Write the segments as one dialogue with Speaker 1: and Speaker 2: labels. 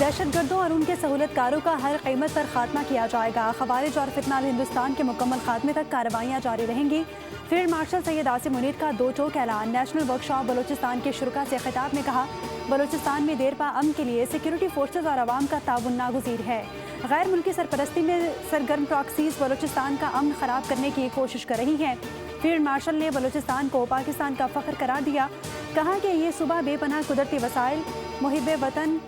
Speaker 1: दहशत गर्दों और उनके सहूलतकारों का हर कीमत पर खात्मा किया जाएगा। खवारिज और फितना हिंदुस्तान के मुकम्मल खात्मे तक कार्रवाइयाँ जारी रहेंगी। फील्ड मार्शल सैयद आसिम मुनीर का दो टोक ऐलान। नेशनल वर्कशॉप बलूचिस्तान के शुरा से खिताब में कहा, बलूचिस्तान में देरपा अमन के लिए सिक्योरिटी फोर्सेज और आवाम का ताउन नागुज़ीर है। गैर मुल्की सरपरस्ती में सरगर्म प्रॉक्सीज बलूचिस्तान का अमन खराब करने की कोशिश कर रही हैं। फील्ड मार्शल ने बलूचिस्तान को पाकिस्तान का फ़ख्र करार दिया। कहा कि ये सूबा बेपनाह कुदरती वसाइल, मुहिब्बे वतन,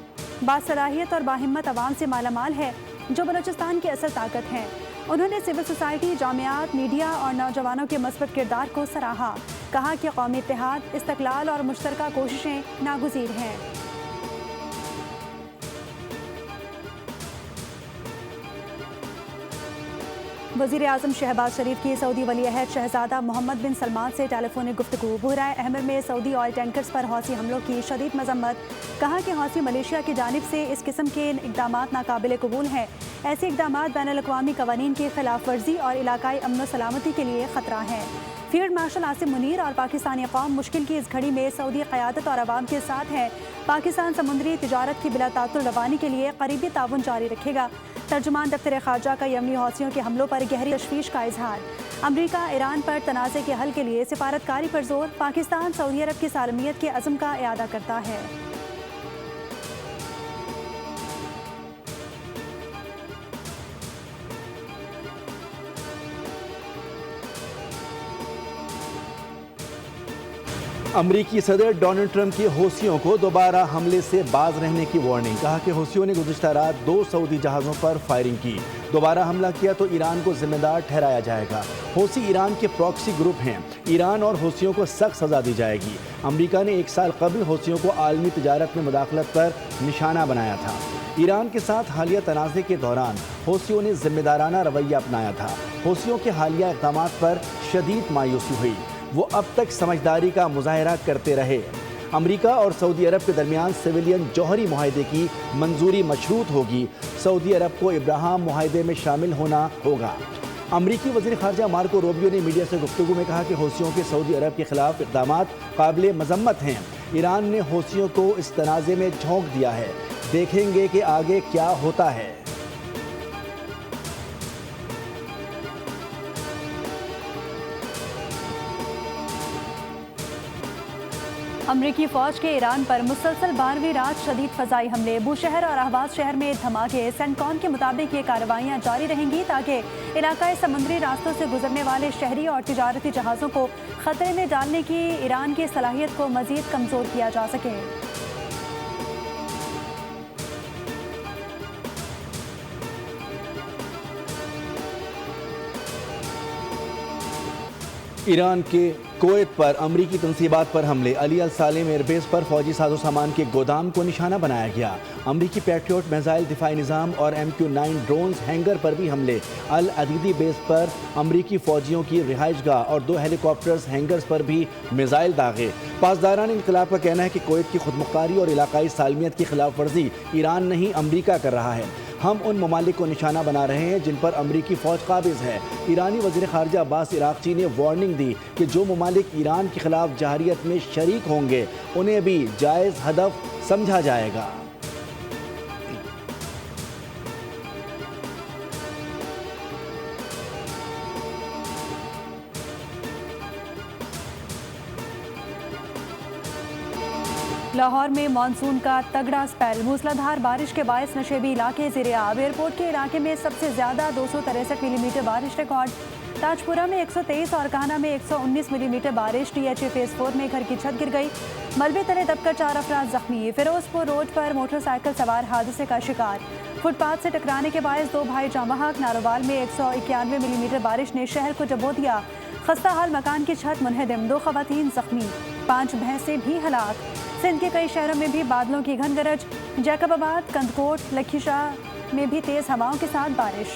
Speaker 1: बासलाहियत और बाहिम्मत अवाम से मालामाल है, जो बलूचिस्तान की असल ताकत हैं। उन्होंने सिविल सोसाइटी, जामियात, मीडिया और नौजवानों के मस्बत किरदार को सराहा। कहा कि कौमी इत्तेहाद, इस्तक़लाल और मुश्तरका कोशिशें नागुज़ीर हैं। वज़ीर आज़म शहबाज शरीफ की सऊदी वली अहद शहज़ादा मोहम्मद बिन सलमान से टेलीफोनिक गुफ्तगू। बहराए अहमर में सऊदी ऑयल टैंकर्स पर हौसी हमलों की शदीद मजम्मत। कहा कि हौसी मलेशिया की जानिब से इस किस्म के इक़दाम नाकाबिल कबूल हैं। ऐसे इक़दाम बैनुल-अक़वामी क़वानीन की खिलाफ वर्जी और इलाकाई अमन व सलामती के लिए ख़तरा हैं। फील्ड मार्शल आसिम मुनीर और पाकिस्तानी कौम मुश्किल की इस घड़ी में सऊदी क़यादत और आवाम के साथ है। पाकिस्तान समुद्री तिजारत की बिला तातुल रवानी के लिए करीबी ताउन जारी रखेगा। तर्जुमान दफ्तर ख़ारजा का यमनी हौसियों के हमलों पर गहरी तशवीश का इजहार। अमरीका ईरान पर तनाज़े के हल के लिए सिफारतकारी पर जोर। पाकिस्तान सऊदी अरब की सालमियत के अज़्म का इआदा करता है।
Speaker 2: अमरीकी सदर डोनाल्ड ट्रंप की हौसियों को दोबारा हमले से बाज रहने की वार्निंग। कहा कि हौसियों ने गुज़िश्ता रात 2 सऊदी जहाज़ों पर फायरिंग की। दोबारा हमला किया तो ईरान को जिम्मेदार ठहराया जाएगा। हौसी ईरान के प्रॉक्सी ग्रुप हैं। ईरान और हौसियों को सख्त सज़ा दी जाएगी। अमरीका ने 1 साल कबल हौसियों को आलमी तिजारत में मुदाखलत पर निशाना बनाया था। ईरान के साथ हालिया तनाज़े के दौरान हौसियों ने जिम्मेदाराना रवैया अपनाया था। हौसियों के हालिया इक़दामात पर शदीद मायूसी हुई। वो अब तक समझदारी का मुजाहरा करते रहे। अमरीका और सऊदी अरब के दरमियान सिविलियन जौहरी मुआहदे की मंजूरी मशरूत होगी। सऊदी अरब को इब्राहिम मुआहदे में शामिल होना होगा। अमरीकी वज़ीर ख़ारजा मार्को रूबियो ने मीडिया से गुफ्तगू में कहा कि हौसियों के सऊदी अरब के खिलाफ इक़दामात काबिल मज़म्मत हैं। ईरान ने हौसियों को इस तनाज़े में झोंक दिया है। देखेंगे कि आगे क्या होता है।
Speaker 1: अमरीकी फ़ौज के ईरान पर मुसलसल 12वीं रात शदीद फ़ज़ाई हमले। बूशहर और अहवाज शहर में धमाके। सेंटकॉम के मुताबिक ये कार्रवाइयाँ जारी रहेंगी ताकि इलाकाई समुद्री रास्तों से गुजरने वाले शहरी और तिजारती जहाज़ों को ख़तरे में डालने की ईरान की सलाहियत को मज़ीद कमज़ोर किया जा सके।
Speaker 2: ईरान के कुवैत पर अमरीकी तनसीबात पर हमले। अली अल सालेम एयरबेस पर फौजी साजो सामान के गोदाम को निशाना बनाया गया। अमरीकी पैट्रियट मिसाइल दिफाई निज़ाम और MQ-9 ड्रोन्स हैंगर पर भी हमले। अल अदीदी बेस पर अमरीकी फौजियों की रिहाइशगाह और 2 हेलीकॉप्टर्स हैंगर्स पर भी मिसाइल दागे। पासदारान इनकलाब का कहना है कि कुवैत की खुदमुख्तारी और इलाकाई सालमियत की खिलाफ वर्जी ईरान नहीं अमरीका कर रहा है। हम उन ममालिक को निशाना बना रहे हैं जिन पर अमरीकी फ़ौज काबिज़ है। ईरानी वज़ीर ख़ारजा अब्बास इराक़ची ने वार्निंग दी कि जो ममालिक ईरान के खिलाफ जहरियत में शरीक होंगे उन्हें भी जायज़ हदफ समझा जाएगा।
Speaker 1: लाहौर में मानसून का तगड़ा स्पेल। मूसलाधार बारिश के बायस नशेबी इलाके ज़ेर-ए-आब। एयरपोर्ट के इलाके में सबसे ज़्यादा 263 मिलीमीटर बारिश रिकॉर्ड। ताजपुरा में 123 और कान्हा में 119 मिलीमीटर बारिश। THA फेज़ 4 में घर की छत गिर गई। मलबे तले दबकर 4 अफराद जख्मी। फिरोजपुर रोड पर मोटरसाइकिल सवार हादसे का शिकार। फुटपाथ से टकराने के बायस 2 भाई जामहाक। नारोवाल में 191 मिलीमीटर बारिश ने शहर को डबो दिया। खस्ता हाल मकान की छत मुनहदम। 2 खवातीन जख्मी। 5 भैंसें भी हलाक। सिंध के कई शहरों में भी बादलों की घन गरज। जैकबाबाद, कंदकोट, लखीशाह में भी तेज़ हवाओं के साथ बारिश।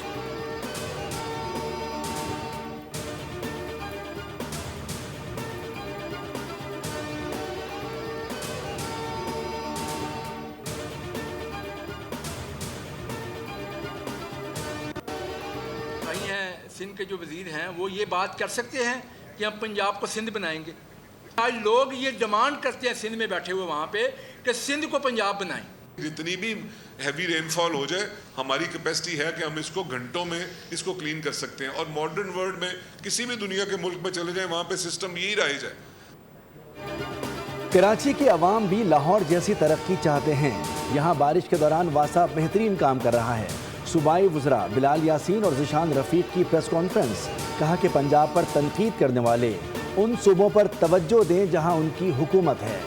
Speaker 3: सिंध के जो वजीर हैं वो ये बात कर सकते हैं कि हम पंजाब को सिंध बनाएंगे। आज लोग ये डिमांड करते हैं सिंध में बैठे हुए वहाँ पे कि सिंध को पंजाब बनाएं।
Speaker 4: جتنی بھی ہیوی رین فال ہو جائے ہماری کیپیسٹی ہے کہ ہم اس کو گھنٹوں میں اس کو کلین کر سکتے ہیں، اور ماڈرن ورلڈ میں کسی بھی دنیا کے ملک میں چلے جائیں وہاں پہ سسٹم یہی رائج ہے۔
Speaker 2: کراچی کے عوام بھی لاہور جیسی ترقی چاہتے ہیں۔ یہاں بارش کے دوران واسا بہترین کام کر رہا ہے۔ صوبائی وزراء بلال یاسین اور ذیشان رفیق کی پریس کانفرنس، کہا کہ پنجاب پر تنقید کرنے والے ان صوبوں پر توجہ دیں جہاں ان کی حکومت ہے۔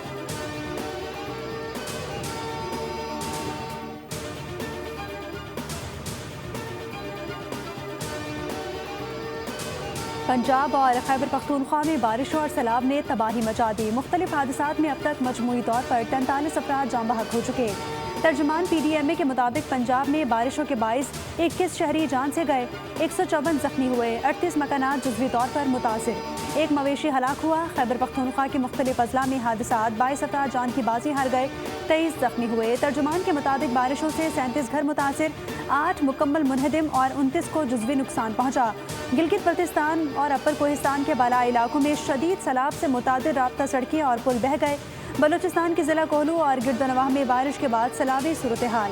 Speaker 1: پنجاب اور خیبر پختونخوا میں بارشوں اور سیلاب نے تباہی مچا دی۔ مختلف حادثات میں اب تک مجموعی طور پر 43 افراد جاں بحق ہو چکے۔ ترجمان پی ڈی ایم اے کے مطابق پنجاب میں بارشوں کے باعث 21 شہری جان سے گئے، 154 زخمی ہوئے، 38 مکانات جزوی طور پر متاثر، ایک مویشی ہلاک ہوا۔ خیبر پختونخوا کے مختلف اضلاع میں حادثات، 22 افراد جان کی بازی ہار گئے، 23 زخمی ہوئے۔ ترجمان کے مطابق بارشوں سے 37 گھر متاثر، 8 مکمل منہدم اور 29 کو جزوی نقصان پہنچا۔ گلگت بلتستان اور اپر کوہستان کے بالائی علاقوں میں شدید سیلاب سے متعدد رابطہ سڑکیں اور پل بہہ گئے۔ بلوچستان کے ضلع کوہلو اور گردنواہ میں بارش کے بعد سیلابی صورتحال۔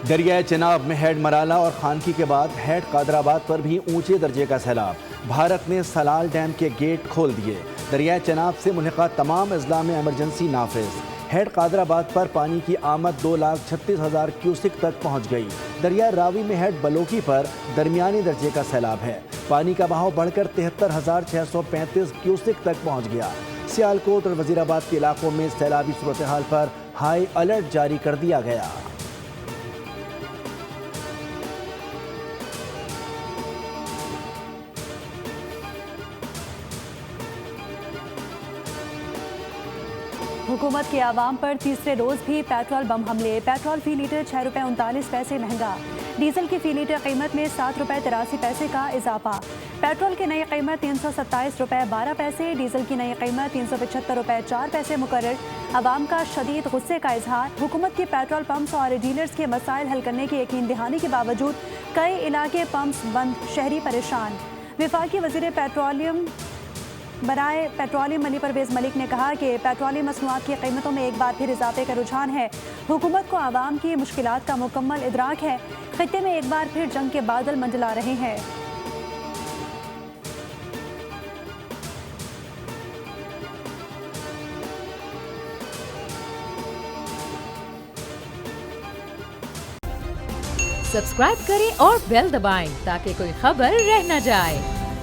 Speaker 2: دریائے چناب میں ہیڈ مرالہ اور خانکی کے بعد ہیڈ قادر آباد پر بھی اونچے درجے کا سیلاب۔ بھارت نے سلال ڈیم کے گیٹ کھول دیے۔ دریائے چناب سے ملحقہ تمام اضلاع میں ایمرجنسی نافذ۔ ہیڈ قادر آباد پر پانی کی آمد 2,36,000 کیوسک تک پہنچ گئی۔ دریائے راوی میں ہیڈ بلوکی پر درمیانی درجے کا سیلاب ہے۔ پانی کا بہاؤ بڑھ کر 73,635 کیوسک تک پہنچ گیا۔ سیالکوٹ اور وزیر آباد کے علاقوں میں سیلابی صورتحال پر ہائی الرٹ جاری کر دیا گیا۔
Speaker 1: حکومت کے عوام پر تیسرے روز بھی پیٹرول بم حملے۔ پیٹرول فی لیٹر 6 روپے 39 پیسے مہنگا، ڈیزل کی فی لیٹر قیمت میں 7 روپے 83 پیسے کا اضافہ۔ پیٹرول کی نئی قیمت 327 روپے 12 پیسے، ڈیزل کی نئی قیمت 375 روپے 4 پیسے مقرر۔ عوام کا شدید غصے کا اظہار۔ حکومت کی پیٹرول پمپس اور ڈیلرز کے مسائل حل کرنے کی یقین دہانی کے باوجود کئی علاقے پمپس بند، شہری پریشان۔ وفاقی وزیر پیٹرولیم برائے پیٹرولیم علی پرویز ملک نے کہا کہ پیٹرولیم مصنوعات کی قیمتوں میں ایک بار پھر اضافے کا رجحان ہے۔ حکومت کو عوام کی مشکلات کا مکمل ادراک ہے۔ خطے میں ایک بار پھر جنگ کے بادل منڈلا رہے ہیں۔
Speaker 5: سبسکرائب کریں اور بیل دبائیں تاکہ کوئی خبر رہ نہ جائے۔